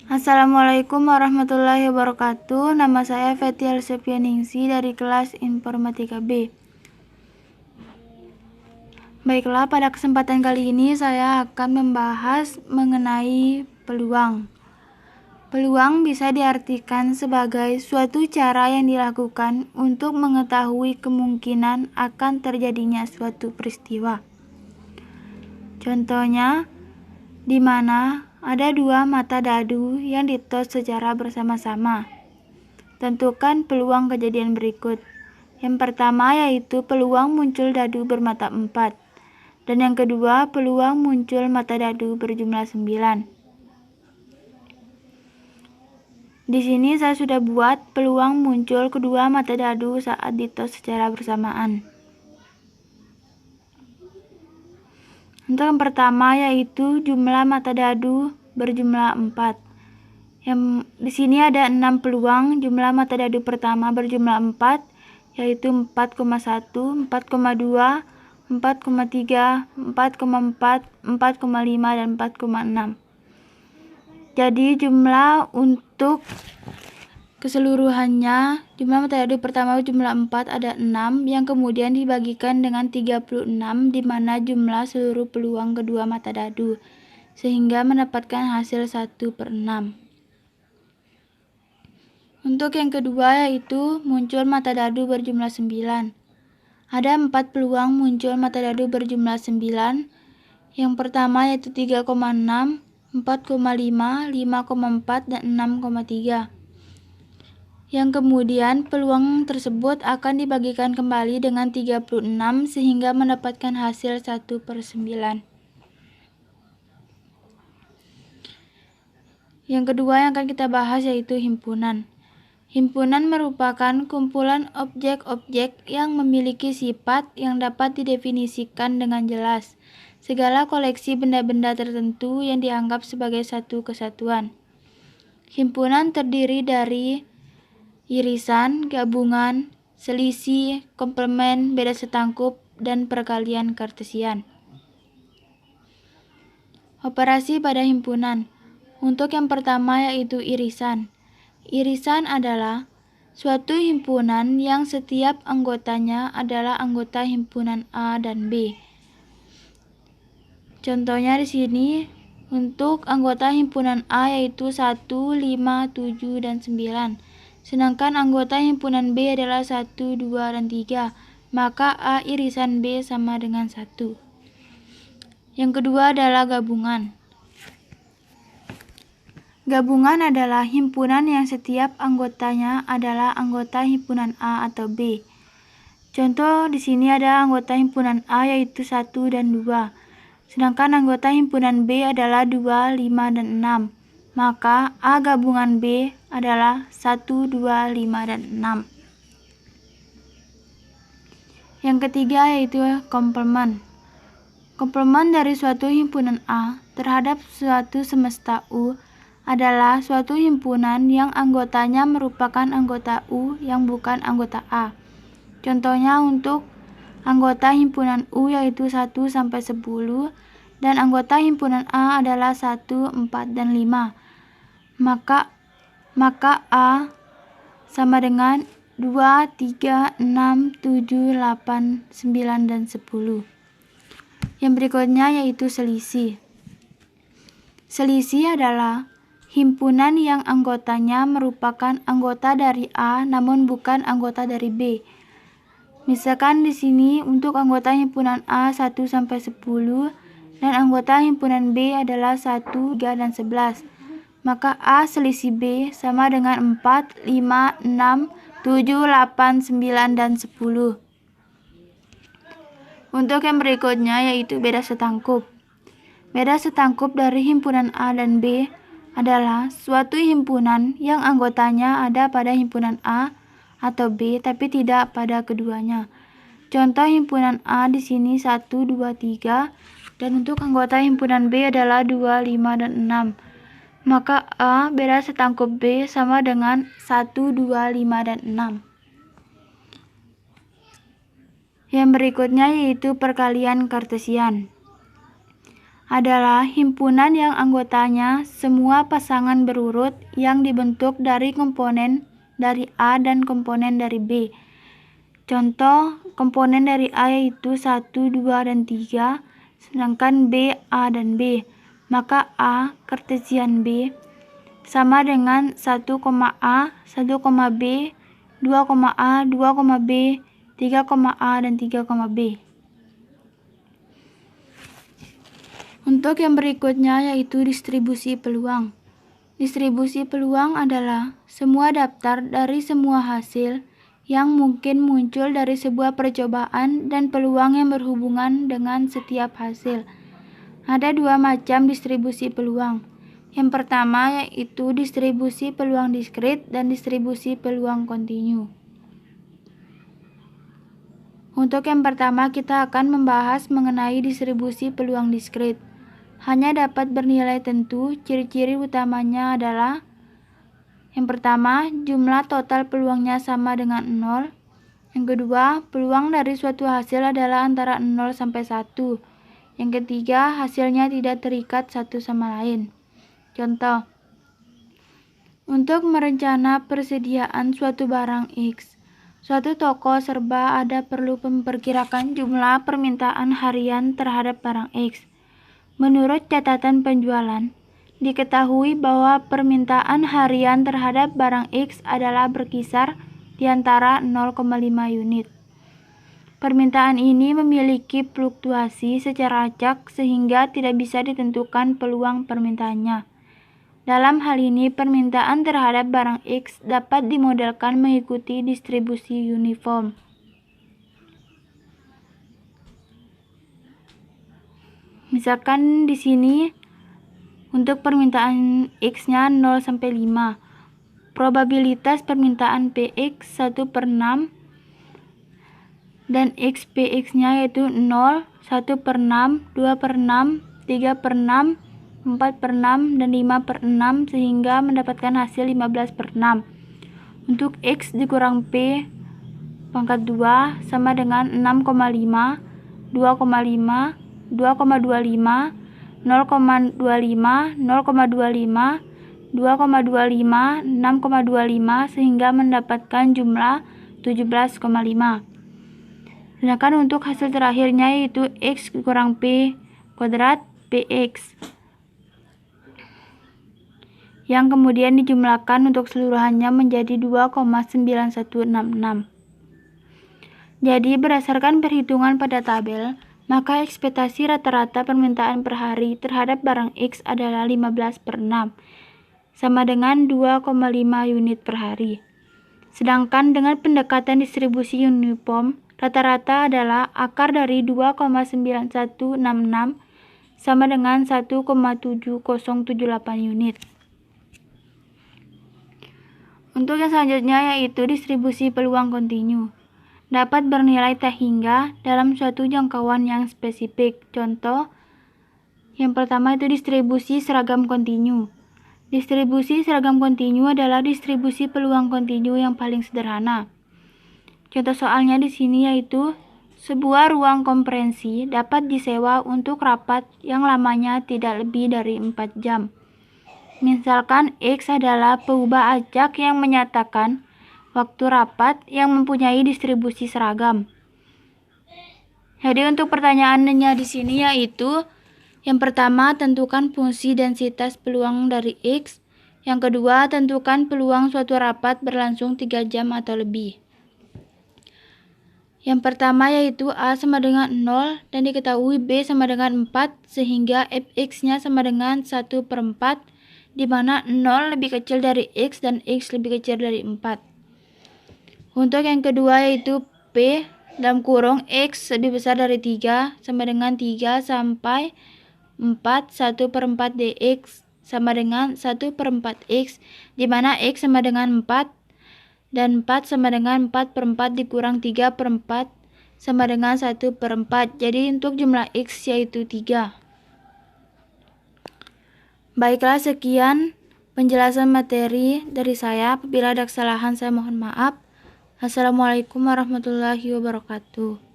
Assalamualaikum warahmatullahi wabarakatuh. Nama saya Fethi Alsepianingsi dari kelas Informatika B. Baiklah, pada kesempatan kali ini saya akan membahas mengenai peluang. Peluang bisa diartikan sebagai suatu cara yang dilakukan untuk mengetahui kemungkinan akan terjadinya suatu peristiwa. Contohnya, di mana ada dua mata dadu yang ditos secara bersama-sama. Tentukan peluang kejadian berikut. Yang pertama yaitu peluang muncul dadu bermata 4. Dan yang kedua peluang muncul mata dadu berjumlah 9. Di sini saya sudah buat peluang muncul kedua mata dadu saat ditos secara bersamaan. Untuk yang pertama yaitu jumlah mata dadu berjumlah 4. Di sini ada 6 peluang. Jumlah mata dadu pertama berjumlah 4 yaitu 4,1, 4,2, 4,3, 4,4, 4,5 dan 4,6. Jadi jumlah untuk keseluruhannya, jumlah mata dadu pertama jumlah 4 ada 6 yang kemudian dibagikan dengan 36 di mana jumlah seluruh peluang kedua mata dadu sehingga mendapatkan hasil 1/6. Untuk yang kedua yaitu muncul mata dadu berjumlah 9. Ada 4 peluang muncul mata dadu berjumlah 9. Yang pertama yaitu 3,6, 4,5, 5,4 dan 6,3. Yang kemudian peluang tersebut akan dibagikan kembali dengan 36 sehingga mendapatkan hasil 1/9. Yang kedua yang akan kita bahas yaitu himpunan. Himpunan merupakan kumpulan objek-objek yang memiliki sifat yang dapat didefinisikan dengan jelas. Segala koleksi benda-benda tertentu yang dianggap sebagai satu kesatuan. Himpunan terdiri dari irisan, gabungan, selisih, komplement, beda setangkup, dan perkalian kartesian. Operasi pada himpunan. Untuk yang pertama yaitu irisan. Irisan adalah suatu himpunan yang setiap anggotanya adalah anggota himpunan A dan B. Contohnya di sini untuk anggota himpunan A yaitu 1, 5, 7, dan 9. Sedangkan anggota himpunan B adalah 1, 2, dan 3. Maka A irisan B sama dengan 1. Yang kedua adalah gabungan. Gabungan adalah himpunan yang setiap anggotanya adalah anggota himpunan A atau B. Contoh di sini ada anggota himpunan A yaitu 1 dan 2. Sedangkan anggota himpunan B adalah 2, 5, dan 6. Maka A gabungan B adalah 1, 2, 5, dan 6. Yang ketiga yaitu komplement. Komplement dari suatu himpunan A terhadap suatu semesta U adalah suatu himpunan yang anggotanya merupakan anggota U yang bukan anggota A. Contohnya untuk anggota himpunan U yaitu 1 sampai 10 dan anggota himpunan A adalah 1, 4, dan 5. Maka A sama dengan 2, 3, 6, 7, 8, 9, dan 10. Yang berikutnya yaitu selisih. Selisih adalah himpunan yang anggotanya merupakan anggota dari A namun bukan anggota dari B. Misalkan di sini untuk anggota himpunan A 1 sampai 10 dan anggota himpunan B adalah 1, 3, dan 11. Maka A selisih B sama dengan 4, 5, 6, 7, 8, 9, dan 10. Untuk yang berikutnya yaitu beda setangkup. Beda setangkup dari himpunan A dan B adalah suatu himpunan yang anggotanya ada pada himpunan A atau B tapi tidak pada keduanya. Contoh himpunan A di sini 1, 2, 3 dan untuk anggota himpunan B adalah 2, 5, dan 6. Maka A beda setangkup B sama dengan 1, 2, 5, dan 6. Yang berikutnya yaitu perkalian kartesian. adalah himpunan yang anggotanya semua pasangan berurut yang dibentuk dari komponen dari A dan komponen dari B. Contoh, komponen dari A yaitu 1, 2, dan 3, sedangkan B, A, dan B. Maka A kartesian B sama dengan 1, A, 1, B, 2, A, 2, B, 3, A, dan 3, B. Untuk yang berikutnya yaitu distribusi peluang. Distribusi peluang adalah semua daftar dari semua hasil yang mungkin muncul dari sebuah percobaan dan peluang yang berhubungan dengan setiap hasil. Ada dua macam distribusi peluang. Yang pertama yaitu distribusi peluang diskrit dan distribusi peluang kontinu. Untuk yang pertama kita akan membahas mengenai distribusi peluang diskrit. Hanya dapat bernilai tentu, ciri-ciri utamanya adalah yang pertama, jumlah total peluangnya sama dengan 0. Yang kedua, peluang dari suatu hasil adalah antara 0 sampai 1. Yang ketiga, hasilnya tidak terikat satu sama lain. Contoh, untuk merencana persediaan suatu barang X, suatu toko serba ada perlu memperkirakan jumlah permintaan harian terhadap barang X. Menurut catatan penjualan, diketahui bahwa permintaan harian terhadap barang X adalah berkisar di antara 0,5 unit. Permintaan ini memiliki fluktuasi secara acak sehingga tidak bisa ditentukan peluang permintaannya. Dalam hal ini, permintaan terhadap barang X dapat dimodelkan mengikuti distribusi uniform. Misalkan di sini untuk permintaan X-nya 0 sampai 5. Probabilitas permintaan PX 1/6 dan XPX-nya yaitu 0, 1/6, 2/6, 3/6, 4/6, dan 5/6 sehingga mendapatkan hasil 15/6. Untuk X dikurang P pangkat 2 sama dengan 6,5, 2,5, 2,25, 0,25, 0,25, 2,25, 6,25 sehingga mendapatkan jumlah 17,5. Sedangkan untuk hasil terakhirnya yaitu X kurang P kuadrat PX yang kemudian dijumlahkan untuk seluruhannya menjadi 2,9166. Jadi berdasarkan perhitungan pada tabel, maka ekspektasi rata-rata permintaan per hari terhadap barang X adalah 15/6, sama dengan 2,5 unit per hari. Sedangkan dengan pendekatan distribusi uniform, rata-rata adalah akar dari 2,9166 sama dengan 1,7078 unit. Untuk yang selanjutnya yaitu distribusi peluang kontinu. Dapat bernilai tak hingga dalam suatu jangkauan yang spesifik. Contoh, yang pertama itu distribusi seragam kontinu. Distribusi seragam kontinu adalah distribusi peluang kontinu yang paling sederhana. Contoh soalnya di sini yaitu sebuah ruang konferensi dapat disewa untuk rapat yang lamanya tidak lebih dari 4 jam. Misalkan X adalah peubah acak yang menyatakan waktu rapat yang mempunyai distribusi seragam. Jadi untuk pertanyaannya di sini yaitu yang pertama tentukan fungsi densitas peluang dari X. Yang kedua tentukan peluang suatu rapat berlangsung 3 jam atau lebih. Yang pertama yaitu A sama dengan 0 dan diketahui B sama dengan 4 sehingga Fx-nya sama dengan 1/4 di mana 0 lebih kecil dari X dan X lebih kecil dari 4. Untuk yang kedua yaitu P dalam kurung X lebih besar dari 3 sama dengan 3 sampai 4 1/4 dx sama dengan 1/4 X di mana X sama dengan 4 dan 4 sama dengan 4/4 dikurang 3/4 sama dengan 1/4. Jadi untuk jumlah X yaitu 3. Baiklah, sekian penjelasan materi dari saya. Apabila ada kesalahan saya mohon maaf. Assalamualaikum warahmatullahi wabarakatuh.